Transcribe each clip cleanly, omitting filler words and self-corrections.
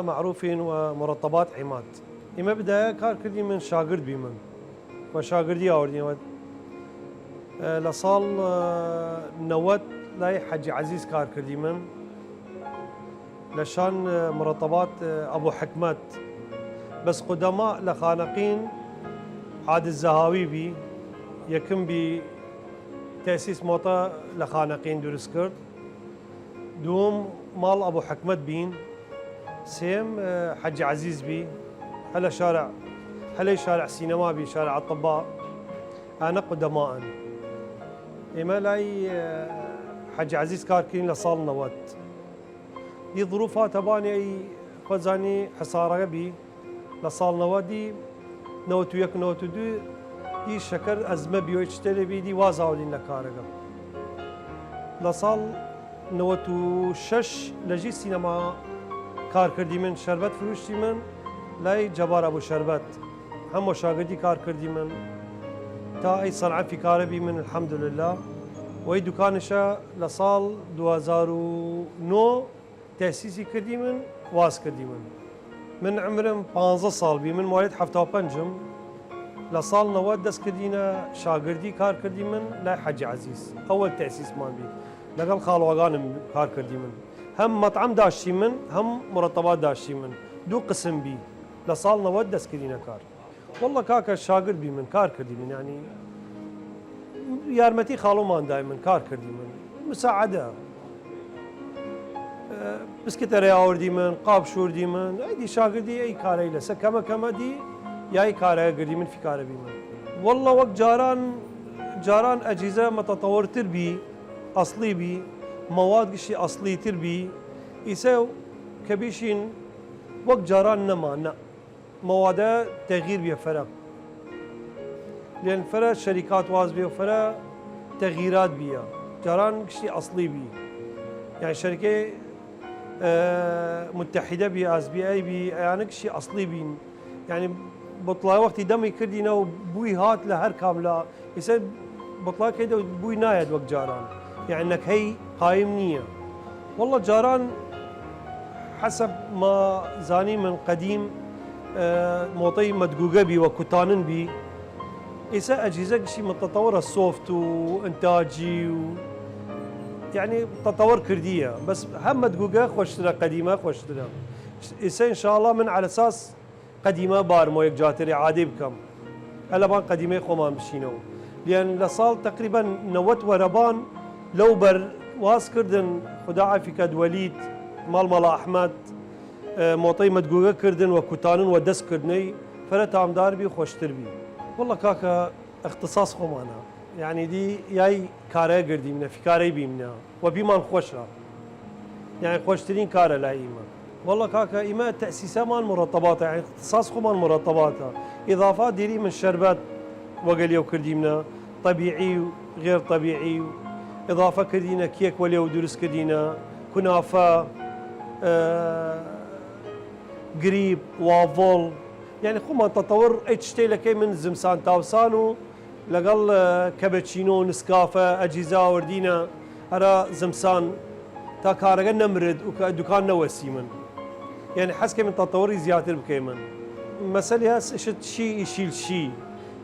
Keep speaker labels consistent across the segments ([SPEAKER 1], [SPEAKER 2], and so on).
[SPEAKER 1] إما معروفين ومرطبات عماد. إما بداية كار كردي من شاگرد بيمن وشاگردي آوردين لصال نوت لاي حج عزيز كار كردي من لشان مرطبات أبو حكمت بس قدماء لخانقين عاد الزهاوي بي يكم بي تأسيس موطا لخانقين درس كرد دوم مال أبو حكمت بين سيم حج عزيز بي هلا شارع سينما بي شارع الطباء أنا قدماء إما لاي حج عزيز كاركين لصال نوت دي ظروفها تباني أي خزاني حصارة بي لصال نوت دي نوتو يك نوتو دو دي شكر أزمة بيو اشتري بي دي وازاولين لكارقة لصال نوتو شش لجي سينما کار کردی من شربت فروشتی من لای جبار ابو شربت هم مشاغدی کار کردی من تا ای صنعت فی کار بی من الحمد لله و ای دکانشا لسال 2009 تأسیسی کردی من واس کردی من عمرم 15 سال بی من موالید 75 لسال 90 دست کردینا شاگردی کار کردی من لای حج عزیز اول تأسیس مان بی لقل خالواغانم کار کردی من هم مطعم داشتي من هم مرطبات داشتي من دو قسم بي لصالنا ودس كرينا كار والله كاكا الشاقر بي من كار كردي من يعني يارمتي خالو مان دائما كار كردي من مساعدة بسكتري اوردي من قاب شوردي من اي دي شاقر دي اي كاري لسا كما دي يا اي كاري قردي من في كاري بي من والله وقت جاران اجهزة متطور تربي اصلي بي مواد قشي أصلي تربي يساو كبيشين وقت جاران نما مواد تغيير بيها فرق لأن فرق شركات واز بيها وفرق تغييرات بيها جاران قشي أصلي بي يعني شركة متحدة بي اس بي اي بي يعني قشي أصلي بي يعني بطلع وقت دمي كردينا وبوي هات لهر كاملة يسا بطلع كده بوي نايد وقت جاران يعني انك هي قايم نية والله جاران حسب ما زاني من قديم موطي مدقوقة بي وكتانن بي إسا أجهزة شيء متطورة السوفت وإنتاجي يعني تطور كردية بس هم مدقوقة خوشتنا قديمة خوشتنا إسا إن شاء الله من على أساس قديمة بارمو يك جاتري عادي بكم هلا بان قديمة خومان بشينو لأن لصال تقريبا نوت وربان لو بر واس كردن خدا عافيك وليد مال احمد موطي مدقوقه كردن وكتانن ودس كردني فرت عمدار بي خوشتر بي والله كاكا اختصاص خمانا يعني دي ياي كاري قردي منا في كاري بي منا وبيمان خوشها يعني خوشترين كارا لا ايما والله كاكا ايما تأسيسا مال مرطبات يعني اختصاص خمان مرطبات اضافات ديري من شربات وقليو كردي منا طبيعي وغير طبيعي إضافة كدينا كيك وليو درس كدينا كنافة قريب وافول يعني خو تطور اتشتي لكي من زمسان تاوسانو لقل كابتشينو نسكافة أجهزة وردينا هرا زمسان تا كارغا نمرد ودكان نوسي من يعني حس كي من تطوري زيادة بكيمن مسألة اشت شي يشيل شي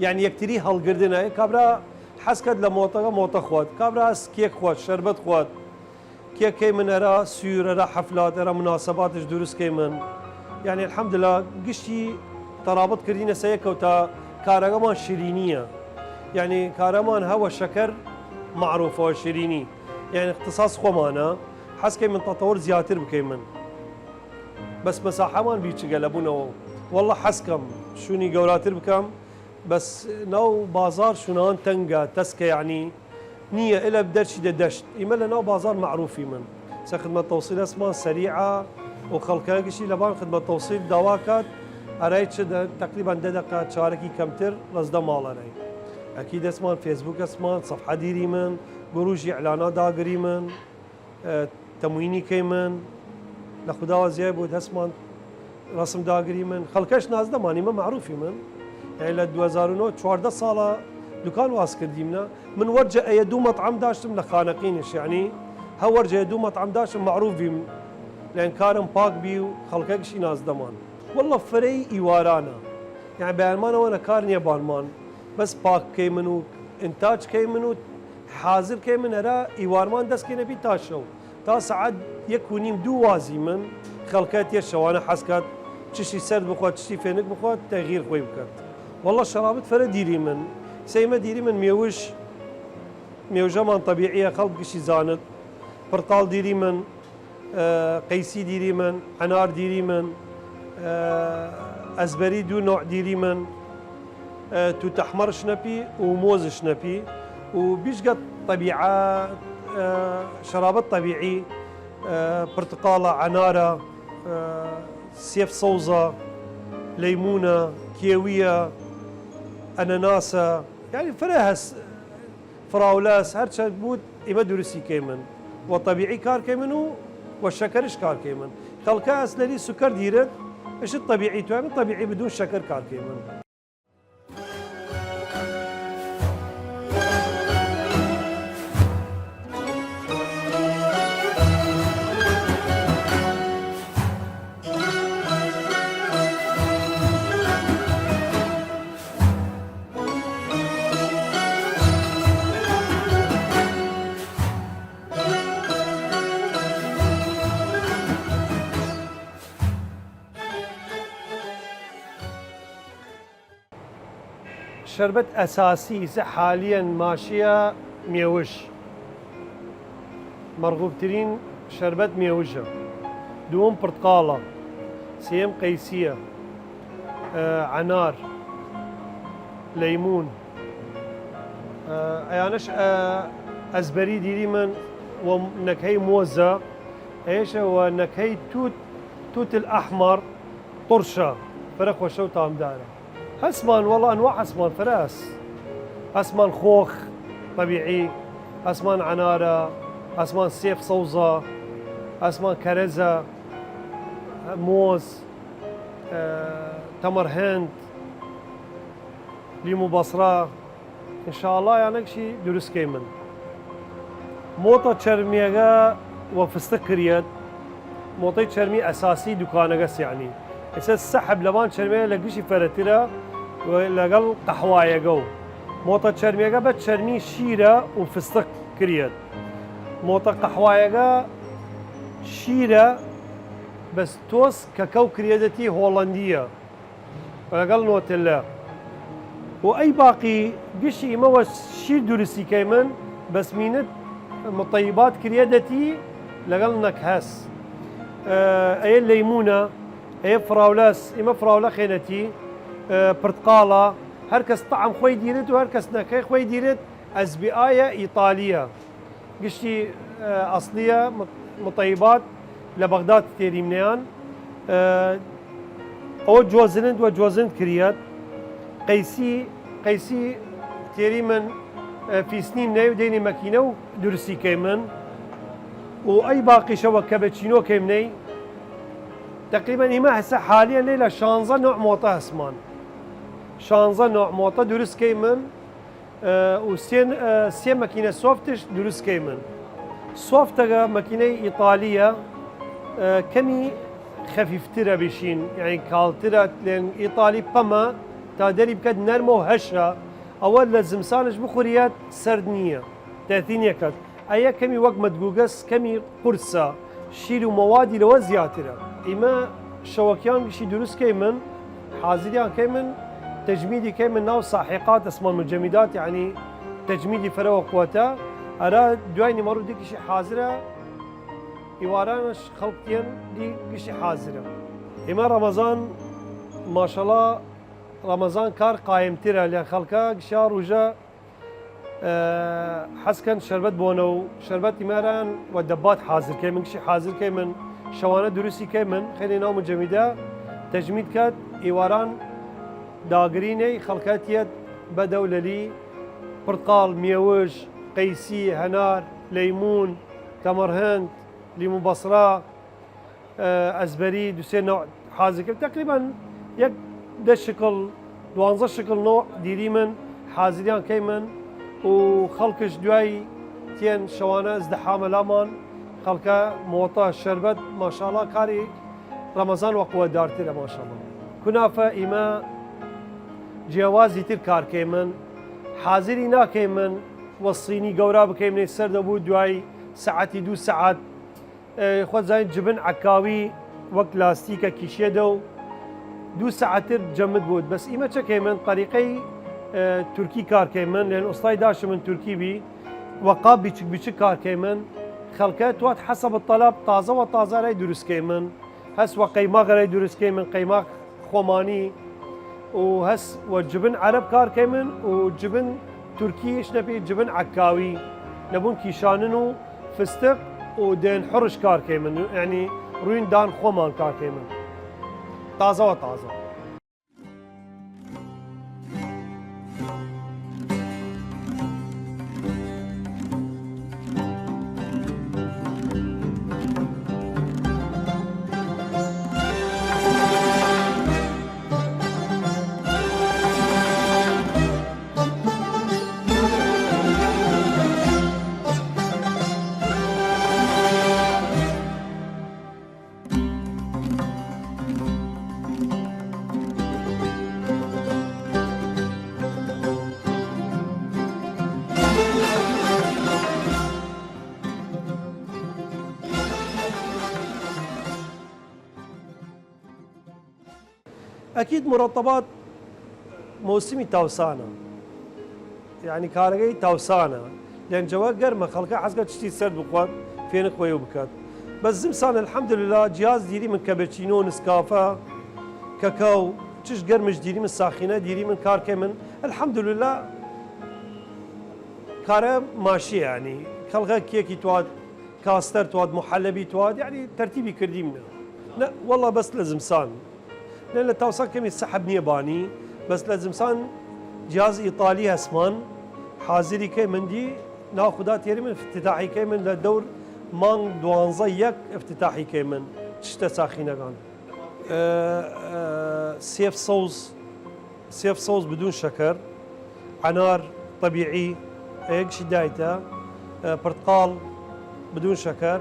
[SPEAKER 1] يعني يكتري هالقردنا كابرا حسكد لموطة خوات كابراس كيك خوات شربت خوات كيك كيمن ارا سيور ارا حفلات ارا مناسبات درس كيمن يعني الحمد لله قشتي ترابط كردينا سيكوتا كارمان شيرينية يعني كارمان هوا الشكر معروف هو شيريني يعني اختصاص خومانا حسكي من تطور زياتر بكيمن بس مساحة ما بيتش قلبونا والله حسكم شوني قولاتر بكم بس ناو بازار شنان تنقى تسكى يعني نية إلا بدرشي دشت إما ناو بازار معروف من خدمة توصيل اسمها سريعة وخلقها شيء لبان خدمة توصيل دواكات أرايت تقريبا دقيقة شاركي كمتر رصد مال أراي أكيد اسمان فيسبوك اسمان صفحة ديري من بروجي إعلانات داقري من تمويني كيمن لخدا وزياب بود اسمان رسم داقري من خلقش ناز دماني ما معروفي من يعني ل 2009 14 ساله دكان واس كرديمنا من ورجه يدو مطعم داشتم لخانقينش يعني ها ورجه يدو مطعم داشتم معروف بيم لأن كارم باك بيو خلقك شي ناس دمان والله فري إيوارانا يعني بألمانيا وأنا كارنيا بالمان بس باك كيمنو إنتاج كيمنو حاضر كيمن هرا إيوارمان دست كينا بي تاشو تا ساعد يكونيم دو وازي من خلقات يشوانا حسكات تشي سرد بخوات تشي فينك بخوات تغيير خوي بكات والله شرابت فرا ديري من سيما ديري من ميوجا من طبيعية خلق شي زانت برطال ديري من قيسي ديري من عنار ديري من أزبري دو نوع ديري من توت أحمر شنبي وموز شنبي وبيشقى طبيعة شرابات طبيعي برتقالة عنارة سيف صوزة ليمونة كيوية أناناسة يعني فراهس فراولاس هرشا بود إما درسي كيمن وطبيعي كار كيمنو والشكرش كار كيمن خلقها أسلالي سكر ديرت إيش الطبيعي تعمل طبيعي بدون شكر كار كيمن شربت أساسي حاليا ماشية ميوش مرغوب ترين شربت ميوجة دوم برتقالة سيم قيسية عنار ليمون أيانش أزبري ديري من ونكهي موزة ايش ونكهي توت الأحمر طرشة فرق وشو طعم دارة أسمان والله أنواع أسمان فراس أسمان خوخ طبيعي أسمان عنارة أسمان سيف صوزة أسمان كرزة موز تمر هند ليمو بصرة إن شاء الله يعني شيء درس كيمن موطة شرمية وفستق كريد موطة شرمي أساسي دكانة يعني اساس سحب لبان شرمية لقيشي فرتيرا ولقل قحوايا جو موطة شرمية بد شرمي شيرة وفستق كريد موطة قحوايا شيرة بس توس كاكاو كريدتي هولندية ولقل نوتيلا وأي باقي قشي ما هو شير درسي كيمن بس مينت مطيبات كريدتي لقل نكهس أي الليمونة هي فراولاس إما فراولا خينتي برتقالة هركس طعم خوي ديرت وهركس نكهي خوي ديرت أزبئاية إيطالية قشتي أصلية مطيبات لبغداد تيريمنيان أو جوزنند وجوزنند كريات قيسي تيريمن في سنين نايو ديني ماكينة ودرسي كيمن وأي باقي شوا كابتشينو كيمني تقريبا إما هسه حاليا ليلة شانزة نوع موطة اسمان شانزة نوع موطة درس كيمن وسين سين ماكينة سوفتش درس كيمن سوفتة ماكينة إيطالية كمي خفيفترة بيشين يعني كالترة لأن إيطالي بما تادري بكد نرمو هشة أول لازم سانش بخوريات سردنية تأثينية كد أيا كمي وقت مدقوقس كمي قرصة شيل ومواد لو زياترة إما شوكيان بشي دروس كيمن حاضريان كيمن تجميدي كيمن ناو ساحقات اسمها المجمدات يعني تجميدي فرو قوتا أرا دويني مرو ديك شي حاضرة إيوارانش خلقتين دي شي حاضرة إما رمضان ما شاء الله رمضان كار قايم ترى لأن خلقا شهر وجا حسكن شربت بونو شربت إماران والدبات حاضر كيمن شي حاضر كيمن شوانه درسي كيمن خلينا ناو مجمدة تجميد كات إيواران داقريني خلقات يد بدو للي برتقال ميوج قيسي هنار ليمون تمر هند ليمون بصرة أزبري دوسين نوع حاضر تقريبا يك ده شكل دوانزة شكل نوع ديري من حاضريان كيمن وخلقش دواي تين شوانه ازدحام لامان خلقه موطا الشربت ما شاء الله كاري رمضان وقوة دارتي ما شاء الله كنافة إما جیاوازی تر کارکەی حاضری ناکەی من وەسینی گەورا بکەی منێ سەر دەبوو دوای سەعاتی 2 سەعات خۆ زانین جبن عکاوی وەک لاستیکە کیشێدە و 2 سەعاتر جەمت بوت بەس ئیمە چەکەی من طریقەی تورکی کارکەی من لێن ئوستای داشم من تورکی بی وەقا بیچک بیچک کارکەی من خەڵکە توات حەسەب الطەلب تازەوە تازەرای دروستکەی من هەست وە قەیماغەرای دروستکەی من قەیماغ خۆمانی وهس وجبن عرب كار كيمن وجبن تركي شنبي جبن عكاوي نبون كيشاننو فستق ودين حرش كار كيمن يعني روين دان خومان كار كيمن طازه وطازه أكيد مرطبات موسمي تاوسانا يعني كارجي تاوسانا لأن جواب قرمة خلقها حسب تشتي سرد بقوات فين قوي وبكات بس زمسان الحمد لله جهاز ديري من كابتشينو نسكافا كاكاو تش قرمش ديري من ساخنة ديري من كاركي من الحمد لله كارا ماشي يعني خلقها كيكي تواد كاستر تواد محلبي تواد يعني ترتيبي كردي منه لا والله بس لزمسان لأن التوصل كم يسحب نيباني بس لازم سان جهاز إيطالي هسمان حاضري كي من دي ناخذات يري من افتتاحي كي من للدور مان دوانزيك افتتاحي كي من تشتا ساخينة كان سيف صوص بدون شكر عنار طبيعي هيك شدايته برتقال بدون شكر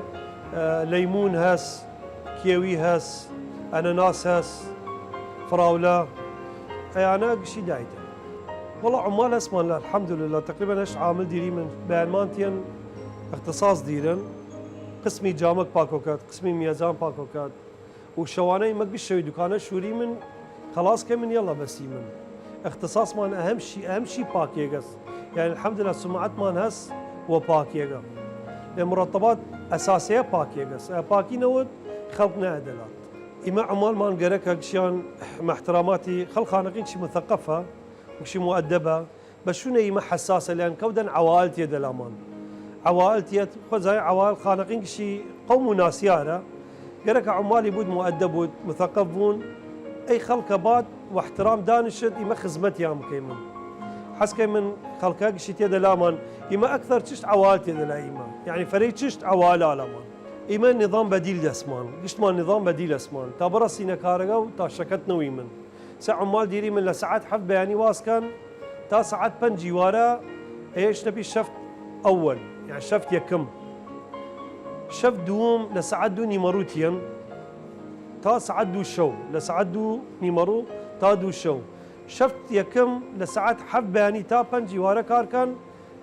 [SPEAKER 1] ليمون هس كيوي هس اناناس هس فراولة أنا قشي دايته والله عمال اسمه الله الحمد لله تقريبا ايش عامل ديري من بين مانتين اختصاص ديرن قسمي جامك باكوكات قسمي ميزان باكوكات وشواني ما قشوي دكانه شوري من خلاص كم من يلا بس من اختصاص مان اهم شيء باكيغس يعني الحمد لله سمعت مان هس وباكيغا المرطبات اساسيه باكيغس باكي نود خلقنا عدلات إما عمال ما نقرك هكشيان مع احتراماتي خل خانقين شي مثقفة وشي مؤدبة بس شنو هي حساسة لأن كودا عوائلتي دلامان عوائلتي خذ هاي عوائل خانقين شي قوم وناس يارا قرك عمالي بود مؤدب بود مثقف بون أي خلق بات واحترام دانشد إما خزمت يام كيمن حس كيمن خلقك شي دلامان إما أكثر تشت عوائلتي دلا إما يعني فريق تشت عوائل عالمان إيمان نظام بديل دسمان قشت ما نظام بديل اسمان تا برسينا كارجو تا شكتنا ويمن ساعة عمال ديري من لساعات حف بياني واسكن تا ساعات بنجي ورا ايش نبي شفت أول يعني شفت يكم شفت دوم لساعات دو نيمروتين تا ساعات دو شو لساعات دو نيمرو تا دو شو شفت يكم لساعات حف بياني تا بنجي ورا كاركن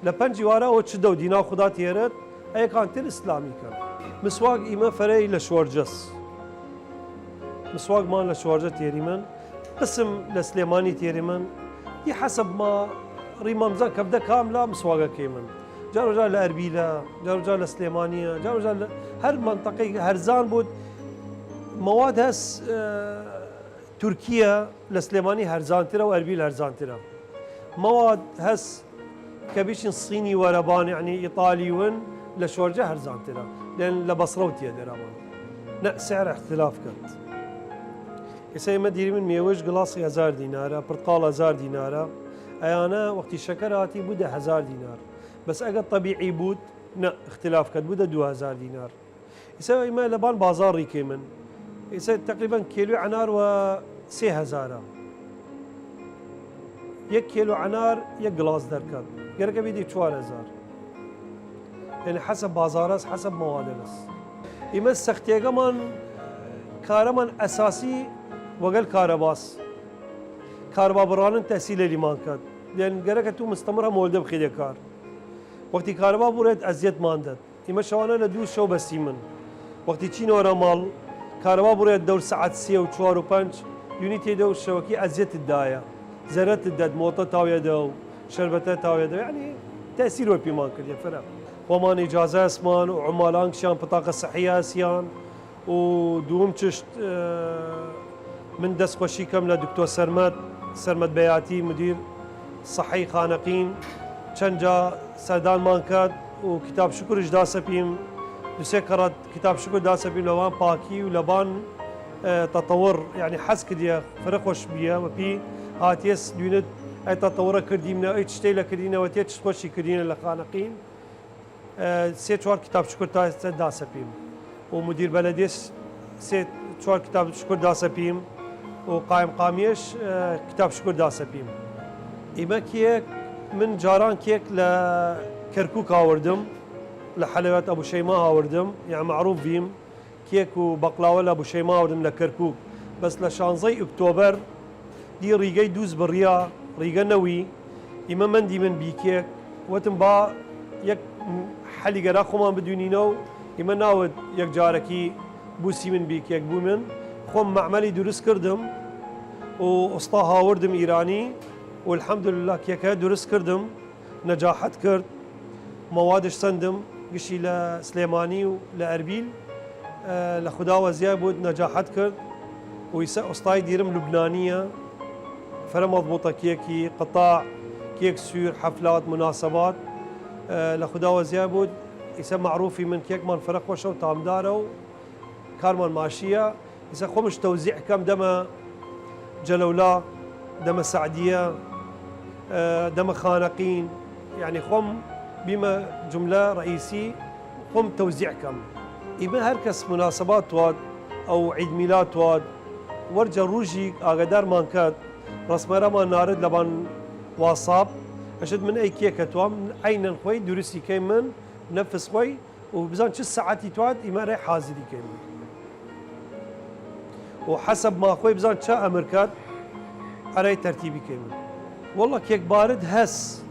[SPEAKER 1] لبنجي ورا وتشدو دينا خدا تيرت أي كان تل إسلامي كان مسواق إما فري لشورجس مسواق مان لشورجة تيريمن قسم لسليماني تيريمن حسب ما ريمامزا كبدا كاملة مسواقا كيمن جارو جا لأربيلة جارو جا لسليمانية جارو جا هر منطقة هرزان بود مواد هس تركيا لسليماني هرزان ترى وأربيل هرزان ترى مواد هس كبيشن صيني وربان يعني إيطالي ون لشورجة هرزان ترى لأن لبصروتي درامان لا سعر اختلاف كنت يسوي ما ديري من ميوج قلاصي 1000 دينار برتقال 1000 دينار أنا وقت شكراتي بودا 1000 دينار بس أجد طبيعي بود لا اختلاف كنت بودا 2000 دينار يسوي ما لبان بازاري كيمن يسوي تقريبا كيلو عنار و 3000 1 كيلو عنار 1 قلاص دركات قرقة بيدي 4000 يعني حسب بازارس حسب موادرس إما السختيجا من كارمان أساسي وقال كهرباس كهرباء برانن تحصيل اللي ما كان لأن جرك تو مستمرة مولده بخير كار وقتی كهرباء بريد أزيد ماندت إما شوانا ندو شو بسيمن وقتی تشين ورا مال كهرباء بريد دور ساعات 3 و 4 و 5 يونيتي دو الشبكي أزيد الداية زرت الدد موطة تاوية دو شربتة تاوية دو يعني تأثير وبي مان كده فرق ومان إجازة اسمان وعمالان شان بطاقة صحية سيان ودوم تشت من دست خوشی کم لدکتور سرمد بیاتی مدیر صحی خانقین چند جا سردان مان کرد و کتاب شکرش دا سپیم دوسه کرد کتاب شکر دا سپیم لبان پاکی و لبان تطور يعني حس كديا فرقوش بيا وبي هاتيس دينت اي تطور كرديمنا اي تشتيلا كردينا وتي تشخوشي كردينا لخانقين سي چوار كتاب شكر دا سپیم ومدير بلديس سي چوار كتاب شكر دا سپیم وقائم قاميش كتاب شكر دا سپیم إما كيك من جاران كيك لكركوك هاوردم لحلويات أبو شيماء هاوردم يعني معروف بيم كيك وبقلاوة أبو شيماء هاوردم لكركوك بس لشانزي أكتوبر دي ريقي دوز بريا ريقا نوي إما من دي من بيكيك وتم با يك حلي قرا خمان بدونينو إما ناود يك جاركي بوسي من بيكيك بومن خم معملي درس كردم وأسطا هاوردم إيراني والحمد لله كيكا درس كردم نجاحت كرد موادش سندم قشي لسليماني ولأربيل لخدا وزيا بود نجاحت كرد ويسا أسطاي ديرم لبنانية فرا مضبوطة كيكي قطاع كيك سير حفلات مناسبات لخدا وزيا بود يسا معروفي من كيك من فرق وشو تامدارو كارمان ماشية يسا خمش توزيع كم دم جلولا دم سعدية دم خانقين يعني خم بما جملة رئيسي خم توزيع كم إما هركس مناسبات واد أو عيد ميلاد واد ورجع روجي أقدر مانكات رسمرة ما نارد لبان واصاب أشد من أي كيكة توام من عين الخوي درسي كيمن نفس خوي وبزان شو ساعاتي تواد إما ريح حازري كيمن وحسب ما خوي بزان شا أمريكات على ترتيبي كيمن والله كيك بارد هس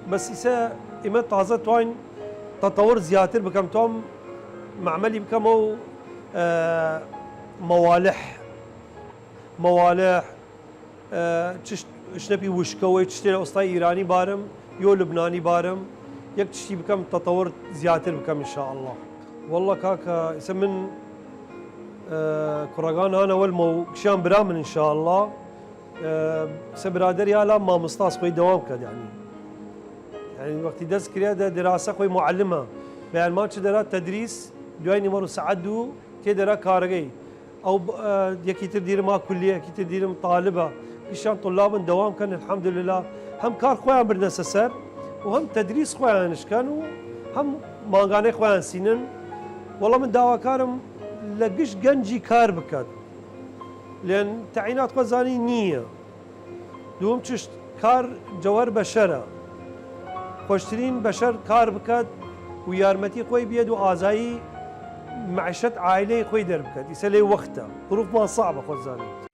[SPEAKER 1] بس إسا إما تازة توين تطور زياتر بكم توم معملي بكمو موالح شنبي وشكوي تشتري أسطاي إيراني بارم يو لبناني بارم يك تشتي بكم تطور زياتر بكم إن شاء الله والله كاكا يسمن كرغان أنا والمو كشان برامن إن شاء الله سبرادر يا لا ما مستاس خوي دوام كد يعني وقت دز كريا دراسة خوي معلمة بيان ما تشدرا تدريس دويني مرو سعدو تدرا كارجي أو يكي تدير ما كلية يكي تدير طالبة كشان طلاب دوام كان الحمد لله هم كار خويا برنا سسر وهم تدريس خويا نشكانوا هم مانغاني خويا سنين والله من دعوة كارم لقش جنجي كار بكد لأن تعيينات قزاني نية دوم تشت كار جوار بشرة خوشترين بشر كار بكد ويارمتي خوي بيد وآزاي معيشة عائلة خوي در بكد يسلي وقتها ظروف ما صعبة قزاني